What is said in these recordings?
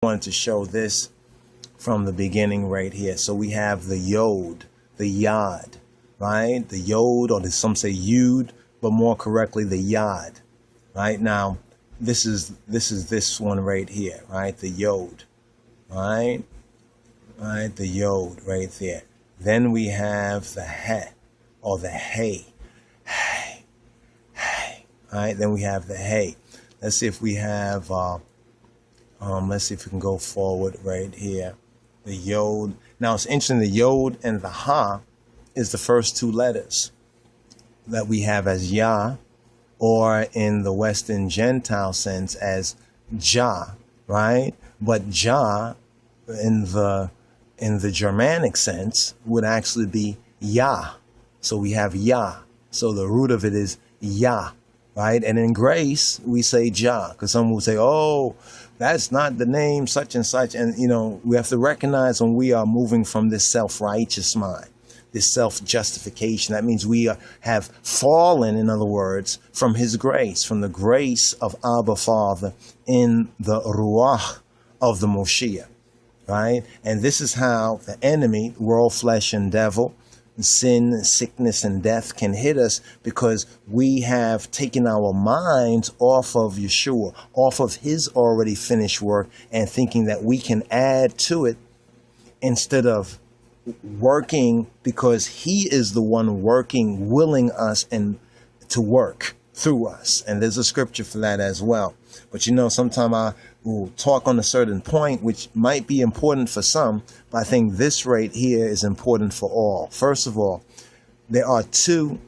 wanted to show this from the beginning right here. So we have the yod, the yod, right? The yod, or some say yud, but more correctly, the yod, right? Now, this is this one right here, right? The yod, right? Right, the yod right there. Then we have the he, or the hey. Hey. All right, then we have the hey. Let's see if we have, let's see if we can go forward right here. The yod. Now it's interesting, the yod and the ha is the first two letters that we have as Yah, or in the Western Gentile sense as Jah, right? But Jah in the Germanic sense would actually be Yah. So we have Yah. So the root of it is Yah, right? And in grace, we say Jah, because some will say, oh, that's not the name such and such. And, you know, we have to recognize when we are moving from this self-righteous mind, this self-justification. That means we have fallen, in other words, from his grace, from the grace of Abba Father in the Ruach of the Moshiach, right? And this is how the enemy, world, flesh, and devil, sin, sickness, and death can hit us, because we have taken our minds off of Yeshua, off of his already finished work, and thinking that we can add to it instead of working, because he is the one working, willing us and to work through us. And there's a scripture for that as well. But you know, sometime I will talk on a certain point which might be important for some, but I think this right here is important for all. First of all, there are two.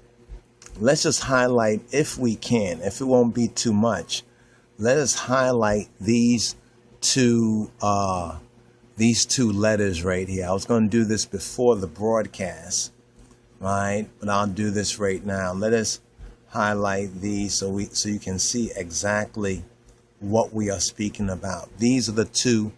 Let's just highlight, if we can, if it won't be too much, let us highlight these two letters right here. I was going to do this before the broadcast, right? But I'll do this right now. Let us highlight these so you can see exactly what we are speaking about. These are the two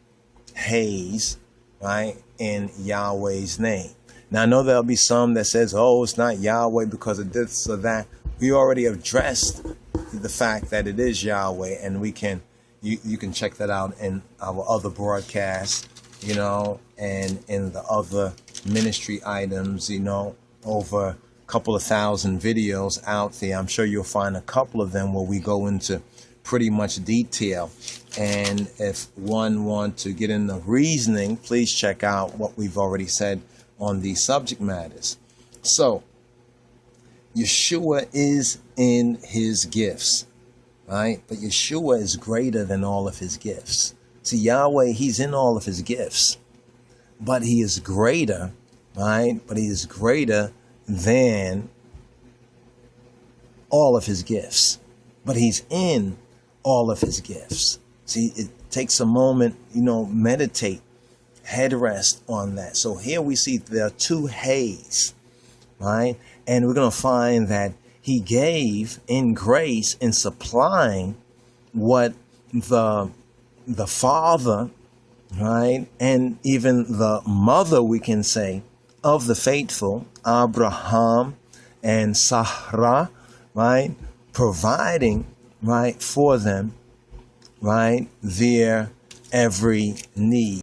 Heys, right, in Yahweh's name. Now I know there'll be some that says, oh, it's not Yahweh because of this or that. We already addressed the fact that it is Yahweh, and we can you can check that out in our other broadcasts, you know, and in the other ministry items, you know, over a couple of thousand videos out there. I'm sure you'll find a couple of them where we go into pretty much detail. And if one wants to get in the reasoning, please check out what we've already said on these subject matters. So Yeshua is in his gifts, right? But Yeshua is greater than all of his gifts. See, Yahweh, he's in all of his gifts, but he is greater, right? But he is greater than all of his gifts, but he's in all of his gifts. See, it takes a moment, you know, meditate, head rest on that. So here we see there are two Heys, right? And we're going to find that he gave in grace in supplying what the father, right, and even the mother, we can say, of the faithful, Abraham and Sarah, right, providing, right, for them, right, their every need.